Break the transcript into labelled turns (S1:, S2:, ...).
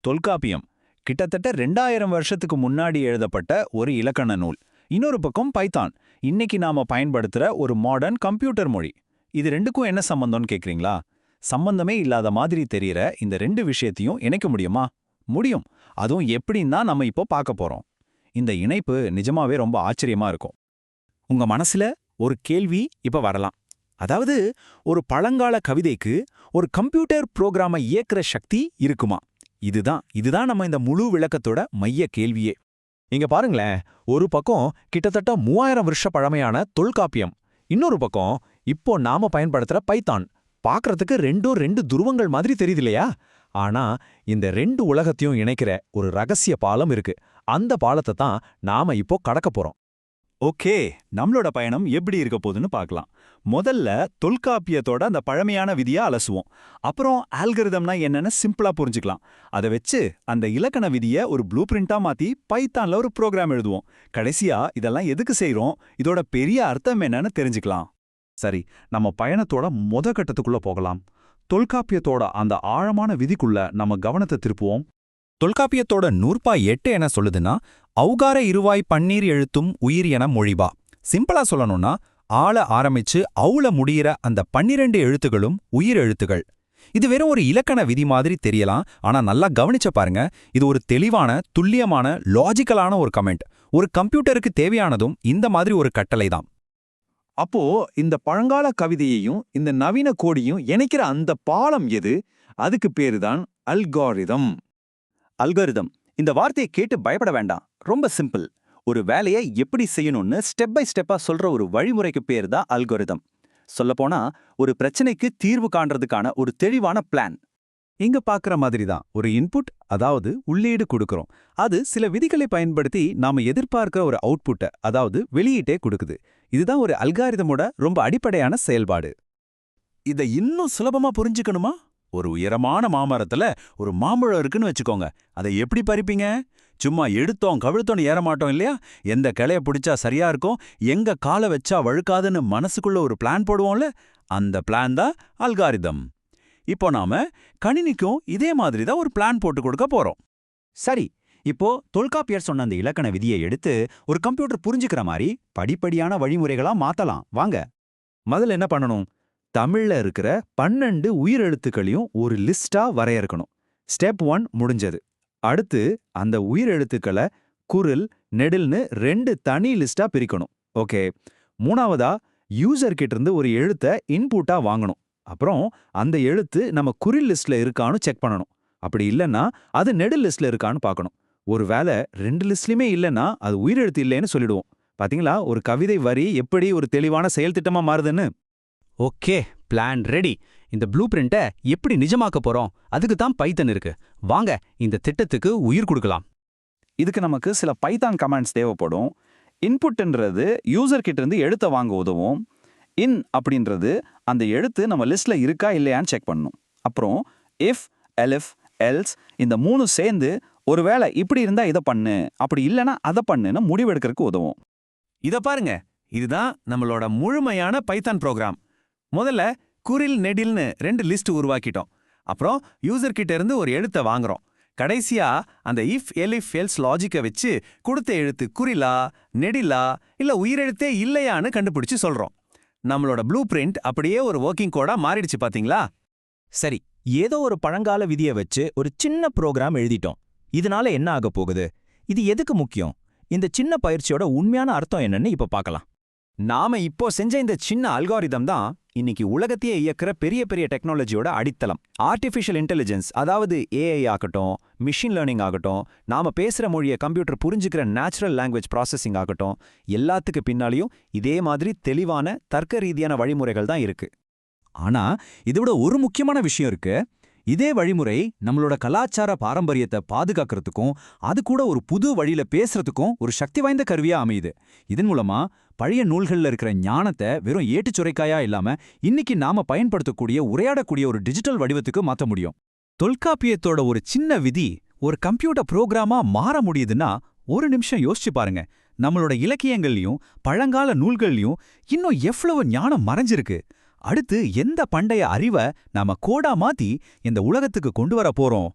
S1: தொல்காப்பியம் கிட்டத்தட்ட 2000 வருஷத்துக்கு முன்னாடி எழுதப்பட்ட ஒரு இலக்கண நூல். இன்னொரு பக்கம் பைத்தான், இன்னைக்கு நாம பயன்படுத்துற ஒரு மாடர்ன் கம்ப்யூட்டர் மொழி. இது ரெண்டுக்கும் என்ன சம்பந்தம்னு கேக்குறீங்களா? சம்பந்தமே இல்லாத மாதிரி தெரியற இந்த ரெண்டு விஷயத்தையும் இணைக்க முடியுமா? முடியும். அதுவும் எப்படின்னு தான் நம்ம இப்போ பார்க்க போறோம். இந்த இணைப்பு நிஜமாவே ரொம்ப ஆச்சரியமா இருக்கும்.
S2: உங்க மனசுல ஒரு கேள்வி இப்ப வரலாம். அதாவது, ஒரு பழங்கால கவிதைக்கு ஒரு கம்ப்யூட்டர் புரோகிராமை இயக்குற சக்தி இருக்குமா? இதுதான் நம்ம இந்த முழு விளக்கத்தோட மைய கேள்வியே. இங்க பாருங்களேன், ஒரு பக்கம் கிட்டத்தட்ட 3000 வருஷ பழமையான தொல்காப்பியம், இன்னொரு பக்கம் இப்போ நாம பயன்படுத்துற பைத்தான். பார்க்கறதுக்கு ரெண்டும் ரெண்டு துருவங்கள் மாதிரி தெரியுது இல்லையா? ஆனா இந்த ரெண்டு உலகத்தையும் இணைக்கிற ஒரு ரகசிய பாலம் இருக்கு. அந்த பாலத்தை தான் நாம இப்போ கடக்க போறோம்.
S1: ஓகே, நம்மளோட பயணம் எப்படி இருக்க போகுதுன்னு பார்க்கலாம். முதல்ல தொல்காப்பியத்தோட அந்த பழமையான விதியை அலசுவோம். அப்புறம் ஆல்கரிதம்னா என்னன்னு சிம்பிளா புரிஞ்சுக்கலாம். அதை வச்சு அந்த இலக்கண விதியை ஒரு ப்ளூ பிரிண்டா மாத்தி பைத்தான்ல ஒரு ப்ரோக்ராம் எழுதுவோம். கடைசியா இதெல்லாம் எதுக்கு செய்றோம், இதோட பெரிய அர்த்தம் என்னன்னு தெரிஞ்சுக்கலாம்.
S2: சரி, நம்ம பயணத்தோட கட்டத்துக்குள்ள போகலாம். தொல்காப்பியத்தோட அந்த ஆழமான விதிக்குள்ள நம்ம கவனத்தை திருப்புவோம். தொல்காப்பியத்தோட நூற்பா 8 என்ன சொல்லுதுன்னா, ஔகார இருவாய் பன்னீர் எழுத்தும் உயிர் என மொழிபா. சிம்பிளா சொல்லணும்னா, ஆள ஆரம்பிச்சு அவுள முடியிற அந்த 12 எழுத்துகளும் உயிர் எழுத்துகள். இது வெறும் ஒரு இலக்கண விதி மாதிரி தெரியலாம். ஆனா நல்லா கவனிச்ச பாருங்க, இது ஒரு தெளிவான, துல்லியமான, லாஜிக்கலான ஒரு கமெண்ட். ஒரு கம்ப்யூட்டருக்கு தேவையானதும் இந்த மாதிரி ஒரு கட்டளை தான்.
S3: அப்போ இந்த பழங்கால கவிதையையும் இந்த நவீன கோடியும் இணைக்கிற அந்த பாலம் எது? அதுக்கு பேருதான் அல்காரிதம்.
S4: அல்காரிதம். இந்த வார்த்தையை கேட்டு பயப்பட வேண்டாம். ரொம்ப சிம்பிள். ஒரு வேலையை எப்படி செய்யணும்னு ஸ்டெப் பை ஸ்டெப்பா சொல்ற ஒரு வழிமுறைக்கு பேர் தான் அல்காரிதம். சொல்லப்போனா, ஒரு பிரச்சனைக்கு தீர்வு காண்றதுக்கான ஒரு தெளிவான பிளான்.
S2: இங்க பாக்குற மாதிரி தான் ஒரு இன்புட், அதாவது உள்ளீடு கொடுக்கறோம். அது சில விதிகளை பயன்படுத்தி நாம எதிர்பார்க்கிற ஒரு அவுட்புட்டை, அதாவது வெளியீட்டே கொடுக்குது. இதுதான் ஒரு அல்காரிதமோட ரொம்ப அடிப்படையான செயல்பாடு.
S1: இதை இன்னும் சுலபமா புரிஞ்சுக்கணுமா? ஒரு உயரமான மாமரத்துல ஒரு மாம்பழம் இருக்குன்னு வச்சுக்கோங்க. அதை எப்படி பறிப்பீங்க? சும்மா எடுத்தோம் கவிழ்த்தோன்னு ஏற மாட்டோம் இல்லையா? எந்த கிளைய பிடிச்சா சரியா இருக்கும், எங்க காலை வச்சா வழுக்காதுன்னு மனசுக்குள்ள ஒரு பிளான் போடுவோம்ல, அந்த பிளான் தான் அல்காரிதம். இப்போ நாம கணினிக்கும் இதே மாதிரி தான் ஒரு பிளான் போட்டு கொடுக்க போறோம்.
S4: சரி, இப்போ தொல்காப்பியர் சொன்ன அந்த இலக்கண விதியை எடுத்து ஒரு கம்ப்யூட்டர் புரிஞ்சுக்கிற மாதிரி படிப்படியான வழிமுறைகளா மாத்தலாம் வாங்க.
S2: முதல்ல என்ன பண்ணணும்? தமிழ்ல இருக்கிற 12 உயிரெழுத்துக்களையும் ஒரு லிஸ்டா வரையறுக்கணும். ஸ்டெப் 1 முடிஞ்சது. அடுத்து அந்த உயிரெழுத்துக்களை குரில், நெடில்னு 2 தனி லிஸ்டா பிரிக்கணும். ஓகே. மூணாவதா யூசர் கிட்ட இருந்து ஒரு எழுத்தை இன்புட்டா வாங்கணும். அப்புறம் அந்த எழுத்து நம்ம குரில் லிஸ்ட்ல இருக்கான்னு செக் பண்ணணும். அப்படி இல்லைன்னா அது நெடில் லிஸ்ட்ல இருக்கான்னு பார்க்கணும். ஒருவேளை 2 லிஸ்ட்லயுமே இல்லைன்னா அது உயிரெழுத்து இல்லைன்னு சொல்லிடுவோம். பாத்தீங்களா, ஒரு கவிதை வரி எப்படி ஒரு தெளிவான செயல் திட்டமா மாறுதுன்னு?
S5: Okay, plan ready. இந்த ப்ளூ பிரிண்ட்டை எப்படி நிஜமாக்க போறோம்? அதுக்கு தான் பைத்தன் இருக்கு. வாங்க இந்த திட்டத்துக்கு உயிர் கொடுக்கலாம்.
S3: இதுக்கு நமக்கு சில பைத்தான் கமாண்ட்ஸ் தேவைப்படும். இன்புட்ன்றது யூசர் கிட்ட இருந்து எழுத்தை வாங்க உதவும். இன் அப்படின்றது அந்த எழுத்து நம்ம லிஸ்ட்ல இருக்கா இல்லையான்னு செக் பண்ணணும். அப்புறம் இஃப், எலிஃப், எல்ஸ் இந்த 3 சேர்ந்து ஒருவேளை இப்படி இருந்தா இதை பண்ணு, அப்படி இல்லைன்னா அதை பண்ணுன்னு முடிவெடுக்கிறதுக்கு உதவும்.
S2: இத பாருங்க, இதுதான் நம்மளோட முழுமையான பைத்தான் ப்ரோக்ராம். முதல்ல குரில், நெடில்னு 2 லிஸ்ட் உருவாக்கிட்டோம். அப்புறம் யூசர் கிட்ட இருந்து ஒரு எழுத்தை வாங்குறோம். கடைசியா அந்த இஃப், எலிஃப், எல்ஸ் லாஜிக்கை வச்சு கொடுத்த எழுத்து குறிலா, நெடிலா இல்ல உயிரெழுத்தே இல்லையான்னு கண்டுபிடிச்சு சொல்றோம். நம்மளோட ப்ளூ பிரிண்ட் அப்படியே ஒரு ஒர்க்கிங் கோடா மாறிடுச்சு பாத்தீங்களா?
S6: சரி, ஏதோ ஒரு பழங்கால விதியை வச்சு ஒரு சின்ன ப்ரோக்ராம் எழுதிட்டோம். இதனால என்ன ஆக போகுது? இது எதுக்கு முக்கியம்? இந்த சின்ன பயிற்சியோட உண்மையான அர்த்தம் என்னன்னு இப்ப பார்க்கலாம்.
S4: நாம இப்போ செஞ்ச இந்த சின்ன அல்காரிதம் தான் இன்னைக்கு உலகத்தையே இயக்குற பெரிய பெரிய டெக்னாலஜியோட அடித்தளம். ஆர்டிஃபிஷியல் இன்டெலிஜென்ஸ், அதாவது ஏஐ ஆகட்டும், மிஷின் லேர்னிங் ஆகட்டும், நாம பேசுற மொழியை கம்ப்யூட்டர் புரிஞ்சுக்கிற நேச்சுரல் லாங்குவேஜ் ப்ராசஸிங் ஆகட்டும், எல்லாத்துக்கு பின்னாலையும் இதே மாதிரி தெளிவான தர்க்க ரீதியான வழிமுறைகள் தான் இருக்கு.
S2: ஆனா இதோட ஒரு முக்கியமான விஷயம் இருக்கு. இதே வழிமுறை நம்மளோட கலாச்சார பாரம்பரியத்தை பாதுகாக்கிறதுக்கும் அது கூட ஒரு புது வழியில பேசுறதுக்கும் ஒரு சக்தி வாய்ந்த கருவியா அமையுது. இதன் மூலமா பழைய நூல்கள்ல இருக்கிற ஞானத்தை வெறும் ஏட்டுச்சுரைக்காயா இல்லாம இன்னைக்கு நாம பயன்படுத்தக்கூடிய, உரையாடக்கூடிய ஒரு டிஜிட்டல் வடிவத்துக்கு மாத்த முடியும். தொல்காப்பியத்தோட ஒரு சின்ன விதி ஒரு கம்ப்யூட்டர் புரோகிராமா மாற முடியுதுன்னா ஒரு நிமிஷம் யோசிச்சு பாருங்க. நம்மளோட இலக்கியங்கள்லயும் பழங்கால நூல்கள்லயும் இன்னும் எவ்வளவு ஞானம் மறைஞ்சிருக்கு. அடுத்து எந்த பண்டைய அறிவை நாம கோடா மாத்தி இந்த உலகத்துக்கு கொண்டு வர போறோம்?